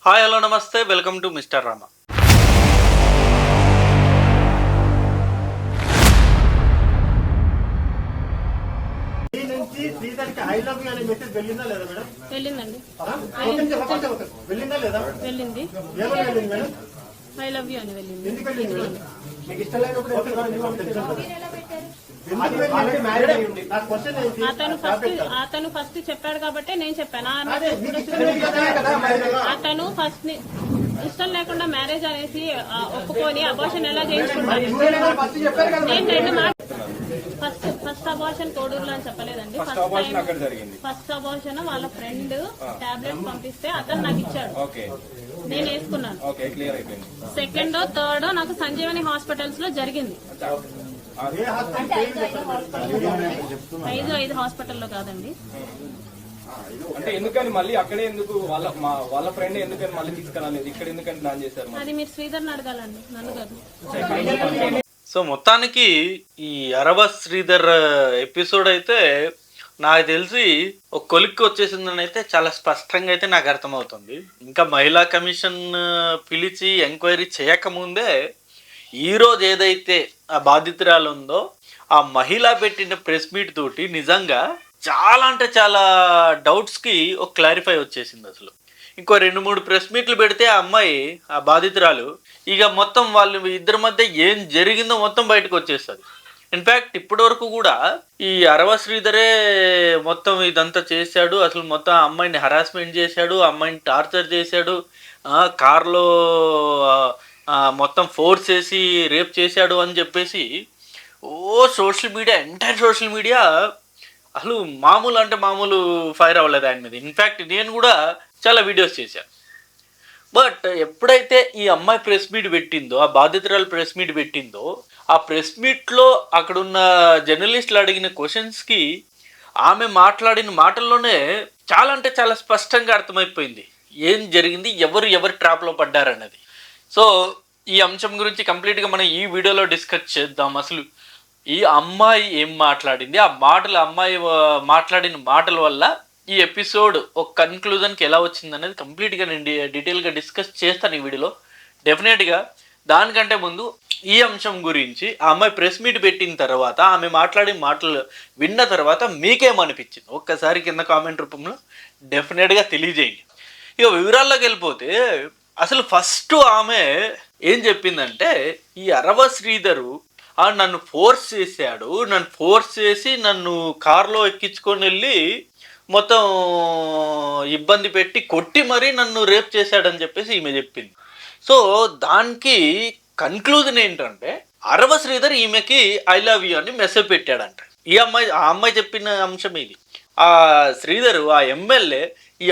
Hi hello నమస్తే welcome to mister Rama. వెళ్ళిందండి. వెళ్ళింది. I love you అని వెళ్ళింది. అతను ఫస్ట్ చెప్పాడు కాబట్టి నేను చెప్పాను. అతను ఫస్ట్ ఇష్టం లేకుండా మ్యారేజ్ అనేసి ఒప్పుకొని అబార్షన్ ఎలా చేయించుకుంటాను. నేను రెండు ఫస్ట్ అబార్షన్ కోడూరులో అని చెప్పలేదండి. ఫస్ట్ అబార్షన్ వాళ్ళ ఫ్రెండ్ టాబ్లెట్స్ పంపిస్తే అతను నాకు ఇచ్చాడు, నేను వేసుకున్నాను. సెకండ్ థర్డ్ నాకు సంజీవని హాస్పిటల్స్ లో జరిగింది. 5 హాస్పిటల్లో కాదండి. అంటే ఎందుకని మళ్ళీ అక్కడే ఎందుకు వాళ్ళ ఫ్రెండ్ ఎందుకని మళ్ళీ తీసుకురాలేదు, ఇక్కడ ఎందుకని ప్లాన్ చేశారు? అది మీరు శ్రీధర్ని అడగాలండి, నన్ను కాదు. సో మొత్తానికి ఈ అరవ శ్రీధర్ ఎపిసోడ్ అయితే నాకు తెలిసి ఒక కొలిక్కి వచ్చేసిందని అయితే చాలా స్పష్టంగా అయితే నాకు అర్థమవుతుంది. ఇంకా మహిళా కమిషన్ పిలిచి ఎంక్వైరీ చేయకముందే ఈరోజు ఏదైతే ఆ బాధితురాలు ఉందో ఆ మహిళ పెట్టిన ప్రెస్ మీట్ తోటి నిజంగా చాలా అంటే చాలా డౌట్స్కి ఒక క్లారిఫై వచ్చేసింది. అసలు ఇంకో 2-3 ప్రెస్ మీట్లు పెడితే ఆ అమ్మాయి ఆ బాధితురాలు ఇక మొత్తం వాళ్ళు ఇద్దరి మధ్య ఏం జరిగిందో మొత్తం బయటకు వచ్చేస్తుంది. ఇన్ఫ్యాక్ట్ ఇప్పటి వరకు కూడా ఈ అరవ శ్రీధరే మొత్తం ఇదంతా చేశాడు, అసలు మొత్తం ఆ అమ్మాయిని హరాస్మెంట్ చేశాడు, అమ్మాయిని టార్చర్ చేశాడు, కార్లో మొత్తం ఫోర్స్ చేసి రేప్ చేశాడు అని చెప్పేసి social media, entire social media అసలు మామూలు అంటే మామూలు ఫైర్ అవ్వలేదు ఆయన మీద. ఇన్ఫ్యాక్ట్ నేను కూడా చాలా వీడియోస్ చేశాను. బట్ ఎప్పుడైతే ఈ అమ్మాయి ప్రెస్ మీట్ పెట్టిందో, ఆ బాధితురాలు ప్రెస్ మీట్ పెట్టిందో, ఆ ప్రెస్ మీట్లో అక్కడున్న జర్నలిస్టులు అడిగిన క్వశ్చన్స్కి ఆమె మాట్లాడిన మాటల్లోనే చాలా అంటే చాలా స్పష్టంగా అర్థమైపోయింది ఏం జరిగింది, ఎవరు ట్రాప్లో పడ్డారన్నది. సో ఈ అంశం గురించి కంప్లీట్గా మనం ఈ వీడియోలో డిస్కస్ చేద్దాం. అసలు ఈ అమ్మాయి ఏం మాట్లాడింది, ఆ అమ్మాయి మాట్లాడిన మాటల వల్ల ఈ ఎపిసోడ్ ఒక కన్క్లూజన్కి ఎలా వచ్చింది అనేది కంప్లీట్గా నేను డీటెయిల్గా డిస్కస్ చేస్తాను ఈ వీడియోలో డెఫినెట్గా. దానికంటే ముందు ఈ అంశం గురించి ఆ అమ్మాయి ప్రెస్ మీట్ పెట్టిన తర్వాత ఆమె మాట్లాడిన మాటలు విన్న తర్వాత మీకేమనిపించింది ఒక్కసారి కింద కామెంట్ రూపంలో డెఫినెట్గా తెలియజేయండి. ఇక వివరాల్లోకి వెళ్ళిపోతే అసలు ఫస్ట్ ఆమె ఏం చెప్పిందంటే ఈ అరవ శ్రీధరు నన్ను ఫోర్స్ చేశాడు, నన్ను ఫోర్స్ చేసి నన్ను కారులో ఎక్కించుకొని వెళ్ళి మొత్తం ఇబ్బంది పెట్టి కొట్టి మరీ నన్ను రేప్ చేశాడని చెప్పేసి ఈమె చెప్పింది. సో దానికి కన్క్లూజన్ ఏంటంటే అరవ శ్రీధర్ ఈమెకి ఐ లవ్ యూ అని మెసేజ్ పెట్టాడంట. ఆ అమ్మాయి చెప్పిన అంశం ఇది. ఆ శ్రీధర్ ఆ ఎమ్మెల్యే ఈ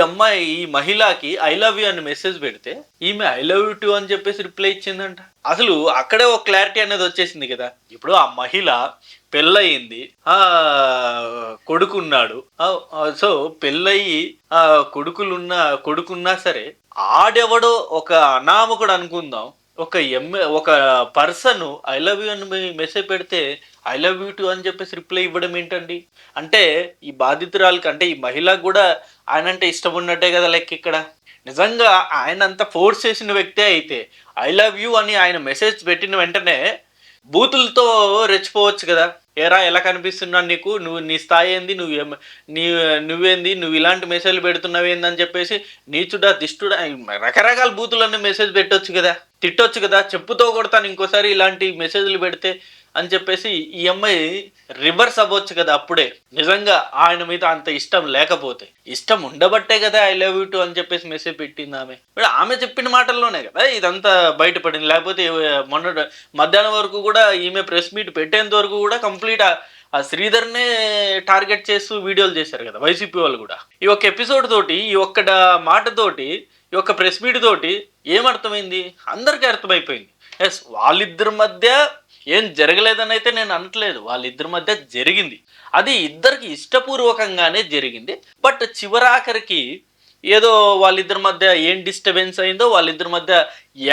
మహిళకి ఐ లవ్ యూ అని మెసేజ్ పెడితే ఈమె ఐ లవ్ యూ టూ అని చెప్పేసి రిప్లై ఇచ్చిందంట. అసలు అక్కడే ఒక క్లారిటీ అనేది వచ్చేసింది కదా. ఇప్పుడు ఆ మహిళ పెళ్ళయింది, కొడుకున్నాడు. సో పెళ్ళయి కొడుకున్నా సరే ఆడెవడో ఒక అనామకుడు అనుకుందాం, ఒక పర్సన్ ఐ లవ్ యూ అని మెసేజ్ పెడితే ఐ లవ్ యూ టూ అని చెప్పేసి రిప్లై ఇవ్వడం ఏంటండి? అంటే ఈ బాధితురాలకి అంటే ఈ మహిళకు కూడా ఆయన అంటే ఇష్టం ఉన్నట్టే కదా లెక్క. ఇక్కడ నిజంగా ఆయన అంత ఫోర్స్ చేసిన వ్యక్తే అయితే ఐ లవ్ యూ అని ఆయన మెసేజ్ పెట్టిన వెంటనే బూతులతో రెచ్చిపోవచ్చు కదా. ఏరా ఎలా కనిపిస్తున్నాను నీకు, నువ్వు నీ స్థాయి ఏంది, నువ్వేంది, నువ్వు ఇలాంటి మెసేజ్లు పెడుతున్నావు ఏందని చెప్పేసి నీచుడా దిష్టుడా రకరకాల బూతులన్నీ మెసేజ్ పెట్టొచ్చు కదా, తిట్టొచ్చు కదా, చెప్పుతో కొడతాను ఇంకోసారి ఇలాంటి మెసేజ్లు పెడితే అని చెప్పేసి ఈ అమ్మాయి రివర్స్ అవ్వచ్చు కదా. అప్పుడే నిజంగా ఆయన మీద అంత ఇష్టం లేకపోతే, ఇష్టం ఉండబట్టే కదా ఐ లవ్ యూ టూ అని చెప్పేసి మెసేజ్ పెట్టింది ఆమె. ఆమె చెప్పిన మాటల్లోనే కదా ఇదంతా బయటపడింది. లేకపోతే మొన్న మధ్యాహ్నం వరకు కూడా ఈమె ప్రెస్ మీట్ పెట్టేంత వరకు కూడా కంప్లీట్ ఆ శ్రీధర్నే టార్గెట్ చేస్తూ వీడియోలు చేశారు కదా వైసీపీ వాళ్ళు కూడా. ఈ ఒక్క ఎపిసోడ్ తోటి, ఈ ఒక్క మాటతోటి, ఈ ఒక్క ప్రెస్ మీట్ తోటి ఏమర్థమైంది? అందరికీ అర్థమైపోయింది. ఎస్, వాళ్ళిద్దరి మధ్య ఏం జరగలేదని అయితే నేను అనట్లేదు, వాళ్ళిద్దరి మధ్య జరిగింది. అది ఇద్దరికి ఇష్టపూర్వకంగానే జరిగింది. బట్ చివరాఖరికి ఏదో వాళ్ళిద్దరి మధ్య ఏం డిస్టర్బెన్స్ అయిందో, వాళ్ళిద్దరి మధ్య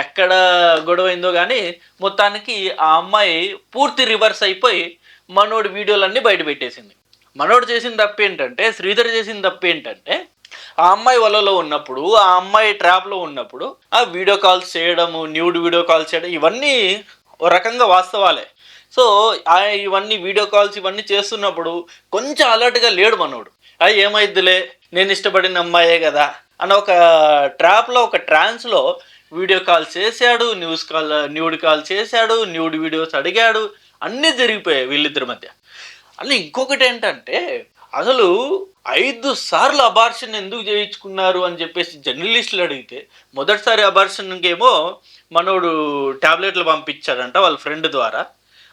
ఎక్కడ గొడవ అయిందో కానీ మొత్తానికి ఆ అమ్మాయి పూర్తి రివర్స్ అయిపోయి మనోడి వీడియోలన్నీ బయట పెట్టేసింది. మనోడు చేసిన తప్పు ఏంటంటే, శ్రీధర్ చేసిన తప్పు ఏంటంటే ఆ అమ్మాయి వలలో ఉన్నప్పుడు, ఆ అమ్మాయి ట్రాప్లో ఉన్నప్పుడు ఆ వీడియో కాల్స్ చేయడము, న్యూడ్ వీడియో కాల్స్ చేయడం ఇవన్నీ ఓ రకంగా వాస్తవాలే. సో ఇవన్నీ వీడియో కాల్స్ ఇవన్నీ చేస్తున్నప్పుడు కొంచెం అలర్ట్గా లేడు మనోడు. ఏమైద్దిలే, నేను ఇష్టపడిన అమ్మాయే కదా అన్న ఒక ట్రాప్లో, ఒక ట్రాన్స్లో వీడియో కాల్ చేశాడు, న్యూడ్ కాల్ చేశాడు, న్యూడ్ వీడియోస్ అడిగాడు, అన్నీ జరిగిపోయాయి వీళ్ళిద్దరి మధ్య. అలా ఇంకొకటి ఏంటంటే అసలు 5 సార్లు అబార్షన్ ఎందుకు చేయించుకున్నారు అని చెప్పేసి జర్నలిస్టులు అడిగితే, మొదటిసారి అబార్షన్కేమో మనోడు ట్యాబ్లెట్లు పంపించాడంట వాళ్ళ ఫ్రెండ్ ద్వారా.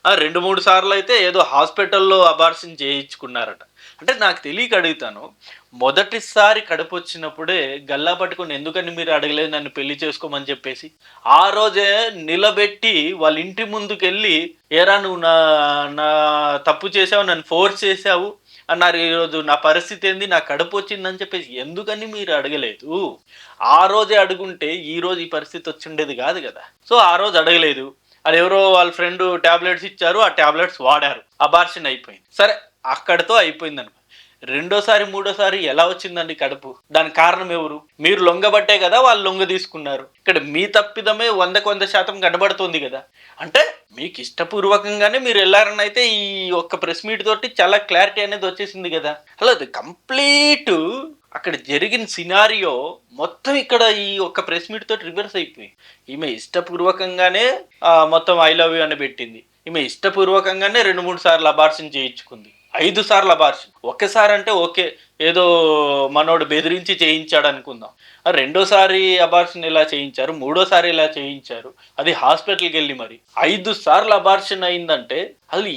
2-3 సార్లు అయితే ఏదో హాస్పిటల్లో అబార్షన్ చేయించుకున్నారట. అంటే నాకు తెలియక అడుగుతాను, మొదటిసారి కడుపు వచ్చినప్పుడే గల్లా పట్టుకొని ఎందుకని మీరు అడగలేదు నన్ను పెళ్లి చేసుకోమని చెప్పేసి? ఆ రోజే నిలబెట్టి వాళ్ళ ఇంటి ముందుకెళ్ళి, ఏరా నువ్వు నా నా తప్పు చేసావు, నన్ను ఫోర్స్ చేసావు అన్నారు, ఈరోజు నా పరిస్థితి ఏంది, నా కడుపు వచ్చిందని చెప్పేసి ఎందుకని మీరు అడగలేదు? ఆ రోజే అడుగుంటే ఈ రోజు ఈ పరిస్థితి వచ్చిండేది కాదు కదా. సో ఆ రోజు అడగలేదు, అది ఎవరో వాళ్ళ ఫ్రెండ్ ట్యాబ్లెట్స్ ఇచ్చారు, ఆ ట్యాబ్లెట్స్ వాడారు, అబార్షన్ అయిపోయింది. సరే, అక్కడితో అయిపోయింది అనుకో. రెండోసారి మూడోసారి ఎలా వచ్చిందండి కడుపు? దానికి కారణం ఎవరు? మీరు లొంగబట్టే కదా వాళ్ళు లొంగ తీసుకున్నారు. ఇక్కడ మీ తప్పిదమే 100% కనబడుతుంది కదా. అంటే మీకు ఇష్టపూర్వకంగానే మీరు వెళ్ళారని అయితే ఈ ఒక్క ప్రెస్ మీట్ తోటి చాలా క్లారిటీ అనేది వచ్చేసింది కదా. అలా కంప్లీట్ అక్కడ జరిగిన సినారియో మొత్తం ఇక్కడ ఈ ఒక్క ప్రెస్ మీట్ తోటి రివర్స్ అయిపోయి, ఈమె ఇష్టపూర్వకంగానే మొత్తం ఐ లవ్ యూ అని పెట్టింది, ఈమె ఇష్టపూర్వకంగానే 2-3 సార్లు అబార్షన్ చేయించుకుంది, 5 సార్లు అబార్షన్. ఒక్కసారి అంటే ఓకే, ఏదో మనోడు బెదిరించి చేయించాడు అనుకుందాం. రెండోసారి అబార్షన్ ఎలా చేయించారు, మూడోసారి ఎలా చేయించారు, అది హాస్పిటల్కి వెళ్ళి మరి 5 సార్లు అబార్షన్ అయిందంటే అసలు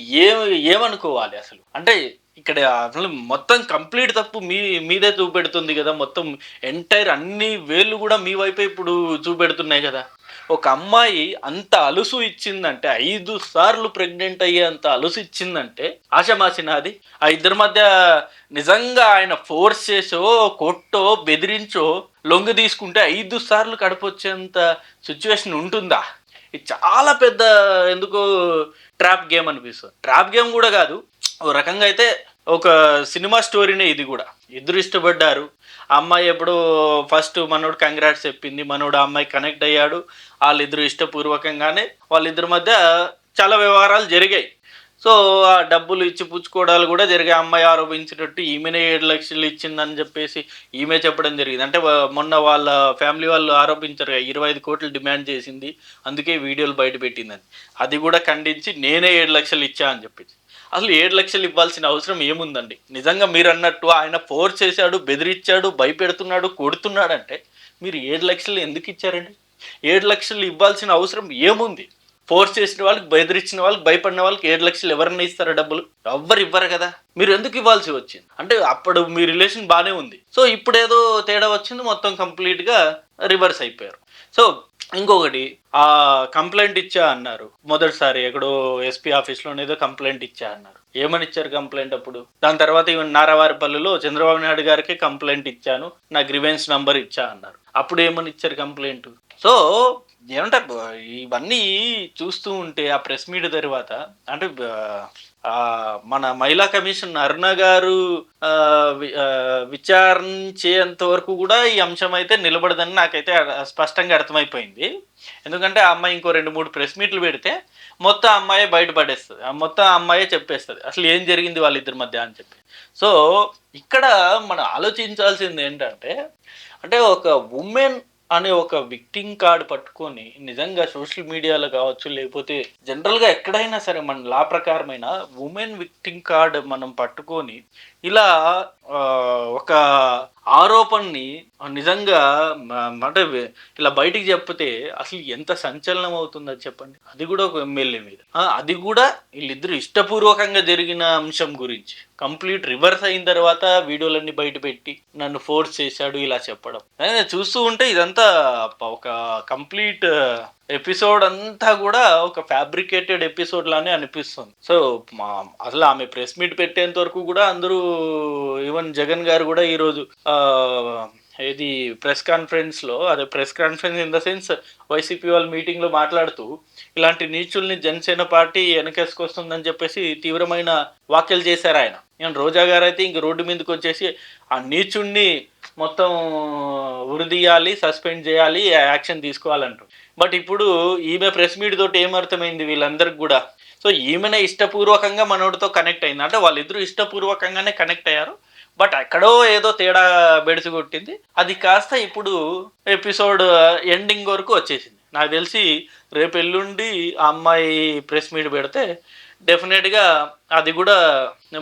ఏమనుకోవాలి అసలు? అంటే ఇక్కడ అసలు మొత్తం కంప్లీట్ తప్పు మీదే చూపెడుతుంది కదా. మొత్తం ఎంటైర్ అన్ని వేళ్ళు కూడా మీ వైపే ఇప్పుడు చూపెడుతున్నాయి కదా. ఒక అమ్మాయి అంత అలుసు ఇచ్చిందంటే, 5 సార్లు ప్రెగ్నెంట్ అయ్యే అంత అలుసు ఇచ్చిందంటే ఆశమాసినది. ఆ ఇద్దరి మధ్య నిజంగా ఆయన ఫోర్స్ చేసో, కొట్టో, బెదిరించో లొంగ తీసుకుంటే 5 సార్లు కడపొచ్చేంత సిచ్యువేషన్ ఉంటుందా? ఇది చాలా పెద్ద ఎందుకో ట్రాప్ గేమ్ అనిపిస్తుంది. ట్రాప్ గేమ్ కూడా కాదు, ఓ రకంగా అయితే ఒక సినిమా స్టోరీనే ఇది కూడా. ఇద్దరు ఇష్టపడ్డారు, ఆ అమ్మాయి ఎప్పుడు ఫస్ట్ మనోడు కంగ్రాట్స్ చెప్పింది, మనోడు ఆ అమ్మాయి కనెక్ట్ అయ్యాడు, వాళ్ళిద్దరు ఇష్టపూర్వకంగానే వాళ్ళిద్దరి మధ్య చాలా వ్యవహారాలు జరిగాయి. సో ఆ డబ్బులు ఇచ్చి పుచ్చుకోవడాలు కూడా జరిగాయి. అమ్మాయి ఆరోపించినట్టు ఈమెనే 7 లక్షలు ఇచ్చిందని చెప్పేసి ఈమె చెప్పడం జరిగింది. అంటే మొన్న వాళ్ళ ఫ్యామిలీ వాళ్ళు ఆరోపించారు, 25 కోట్లు డిమాండ్ చేసింది, అందుకే వీడియోలు బయట పెట్టిందని. అది కూడా ఖండించి నేనే 7 లక్షలు ఇచ్చా అని చెప్పింది. అసలు 7 లక్షలు ఇవ్వాల్సిన అవసరం ఏముందండి? నిజంగా మీరు అన్నట్టు ఆయన ఫోర్స్ చేశాడు, బెదిరించాడు, భయపెడుతున్నాడు, కొడుతున్నాడు అంటే మీరు 7 లక్షలు ఎందుకు ఇచ్చారండి? 7 లక్షలు ఇవ్వాల్సిన అవసరం ఏముంది? ఫోర్స్ చేసిన వాళ్ళకి, బెదిరించిన వాళ్ళకి, భయపడిన వాళ్ళకి 7 లక్షలు ఎవరన్నా ఇస్తారా డబ్బులు? ఎవ్వరు ఇవ్వరు కదా. మీరు ఎందుకు ఇవ్వాల్సి వచ్చింది? అంటే అప్పుడు మీ రిలేషన్ బాగానే ఉంది, సో ఇప్పుడు ఏదో తేడా వచ్చింది, మొత్తం కంప్లీట్గా రివర్స్ అయిపోయారు. సో ఇంకొకటి, ఆ కంప్లైంట్ ఇచ్చా అన్నారు మొదటిసారి, ఎక్కడో ఎస్పీ ఆఫీస్లోనే ఏదో కంప్లైంట్ ఇచ్చా అన్నారు. ఏమని ఇచ్చారు కంప్లైంట్ అప్పుడు? దాని తర్వాత ఈవెన్ నారావారిపల్లిలో చంద్రబాబు నాయుడు గారికి కంప్లైంట్ ఇచ్చాను, నా గ్రివెన్స్ నంబర్ ఇచ్చా అన్నారు. అప్పుడు ఏమని ఇచ్చారు కంప్లైంట్? సో ఏమంటారు, ఇవన్నీ చూస్తూ ఉంటే ఆ ప్రెస్ మీట్ తర్వాత అంటే మన మహిళా కమిషన్ అరుణ గారు విచారించేంత వరకు కూడా ఈ అంశం అయితే నిలబడదని నాకైతే స్పష్టంగా అర్థమైపోయింది. ఎందుకంటే ఆ అమ్మాయి ఇంకో 2-3 ప్రెస్ మీట్లు పెడితే మొత్తం అమ్మాయి బయటపడేస్తుంది, మొత్తం అమ్మాయే చెప్పేస్తుంది అసలు ఏం జరిగింది వాళ్ళిద్దరి మధ్య అని చెప్పి. సో ఇక్కడ మనం ఆలోచించాల్సింది ఏంటంటే, అంటే ఒక ఉమెన్ అనే ఒక విక్టింగ్ కార్డు పట్టుకొని నిజంగా సోషల్ మీడియాలో కావచ్చు, లేకపోతే జనరల్గా ఎక్కడైనా సరే మన లా ప్రకారమైన ఉమెన్ విక్టింగ్ కార్డు మనం పట్టుకొని ఇలా ఒక ఆరోపణని నిజంగా అంటే ఇలా బయటికి చెప్తే అసలు ఎంత సంచలనం అవుతుందో చెప్పండి. అది కూడా ఒక ఎమ్మెల్యే మీద, అది కూడా వీళ్ళిద్దరు ఇష్టపూర్వకంగా జరిగిన అంశం గురించి కంప్లీట్ రివర్స్ అయిన తర్వాత వీడియోలన్నీ బయట పెట్టి నన్ను ఫోర్స్ చేశాడు ఇలా చెప్పడం చూస్తూ ఉంటే ఇదంతా ఒక కంప్లీట్ ఎపిసోడ్ అంతా కూడా ఒక ఫ్యాబ్రికేటెడ్ ఎపిసోడ్ లానే అనిపిస్తుంది. సో అసలు ఆమె ప్రెస్ మీట్ పెట్టేంత వరకు కూడా అందరూ, ఈవెన్ జగన్ గారు కూడా ఈరోజు ఏది ప్రెస్ కాన్ఫరెన్స్లో, అదే press conference in the sense YCP వాళ్ళ మీటింగ్లో మాట్లాడుతూ ఇలాంటి నీచుల్ని జనసేన పార్టీ వెనకేసుకొస్తుందని చెప్పేసి తీవ్రమైన వ్యాఖ్యలు చేశారు ఆయన. రోజా గారు అయితే ఇంక రోడ్డు మీదకి వచ్చేసి ఆ నీచుణ్ణి మొత్తం ఉరిదీయాలి, సస్పెండ్ చేయాలి, యాక్షన్ తీసుకోవాలంటారు. బట్ ఇప్పుడు ఈమె ప్రెస్ మీట్ తోటి ఏమర్థమైంది వీళ్ళందరికి కూడా, సో ఈమెనే ఇష్టపూర్వకంగా మనోడితో కనెక్ట్ అయింది. అంటే వాళ్ళిద్దరూ ఇష్టపూర్వకంగానే కనెక్ట్ అయ్యారు. బట్ ఎక్కడో ఏదో తేడా బెడిసి కొట్టింది. అది కాస్త ఇప్పుడు ఎపిసోడ్ ఎండింగ్ వరకు వచ్చేసింది. నాకు తెలిసి రేపు ఎల్లుండి ఆ అమ్మాయి ప్రెస్ మీట్ పెడితే డెఫినెట్గా అది కూడా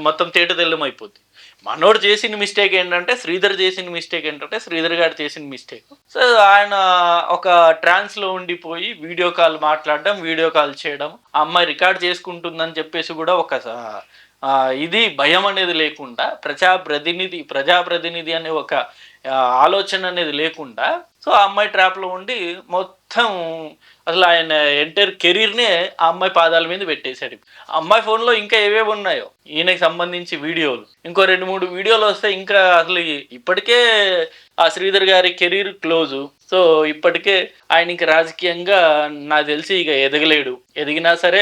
మొత్తం తేటతెల్లం అయిపోద్ది. మనోడు చేసిన మిస్టేక్ ఏంటంటే, శ్రీధర్ చేసిన మిస్టేక్ ఏంటంటే, శ్రీధర్ గారు చేసిన మిస్టేక్, సో ఆయన ఒక ట్రాన్స్లో ఉండిపోయి వీడియో కాల్ మాట్లాడడం, వీడియో కాల్ చేయడం, ఆ అమ్మాయి రికార్డ్ చేసుకుంటుందని చెప్పేసి కూడా ఒక ఇది భయం అనేది లేకుండా, ప్రజాప్రతినిధి అనే ఒక ఆలోచన అనేది లేకుండా, సో ఆ అమ్మాయి ట్రాప్లో ఉండి మొత్తం అసలు ఆయన ఎంటైర్ కెరీర్నే ఆ అమ్మాయి పాదాల మీద పెట్టేశాడు. ఆ అమ్మాయి ఫోన్లో ఇంకా ఏవేవి ఉన్నాయో ఈయనకి సంబంధించి వీడియోలు, ఇంకో 2-3 వీడియోలు వస్తే ఇంకా అసలు ఇప్పటికే ఆ శ్రీధర్ గారి కెరీర్ క్లోజు. సో ఇప్పటికే ఆయనకి రాజకీయంగా నాకు తెలిసి ఇక ఎదగలేడు. ఎదిగినా సరే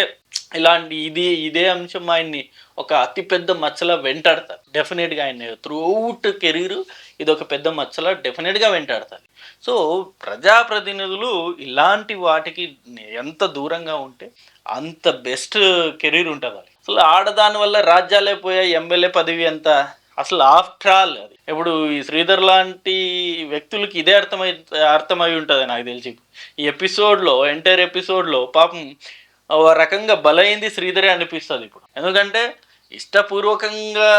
ఇలాంటి ఇదే అంశం ఆయన్ని ఒక అతిపెద్ద మచ్చలా వెంటాడతారు. డెఫినెట్గా ఆయన త్రూఅవుట్ కెరీరు ఇది ఒక పెద్ద మచ్చలా డెఫినెట్గా వెంటాడతారు. సో ప్రజాప్రతినిధులు ఇలాంటి వాటికి ఎంత దూరంగా ఉంటే అంత బెస్ట్ కెరీర్ ఉంటుంది. అసలు ఆడదాని వల్ల రాజ్యాలే పోయాయి, ఎమ్మెల్యే పదవి ఎంత, అసలు ఆఫ్టర్ ఆల్ అది ఇప్పుడు ఈ శ్రీధర్ లాంటి వ్యక్తులకి ఇదే అర్థమై ఉంటుంది నాకు తెలిసి. ఈ ఎపిసోడ్లో ఎంటైర్ ఎపిసోడ్లో పాపం ఓ రకంగా బలైంది శ్రీధరే అనిపిస్తుంది ఇప్పుడు. ఎందుకంటే ఇష్టపూర్వకంగా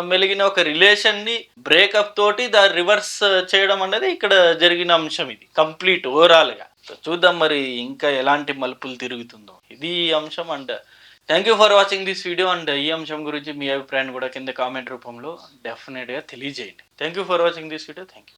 మెలిగిన ఒక రిలేషన్ని బ్రేకప్ తోటి దాన్ని రివర్స్ చేయడం అనేది ఇక్కడ జరిగిన అంశం. ఇది కంప్లీట్ ఓవరాల్గా చూద్దాం మరి ఇంకా ఎలాంటి మలుపులు తిరుగుతుందో ఇది అంశం. And thank you for watching this video. And ఈ అంశం గురించి మీ అభిప్రాయాన్ని కూడా కింద కామెంట్ రూపంలో డెఫినెట్గా తెలియజేయండి. Thank you for watching this video. Thank you.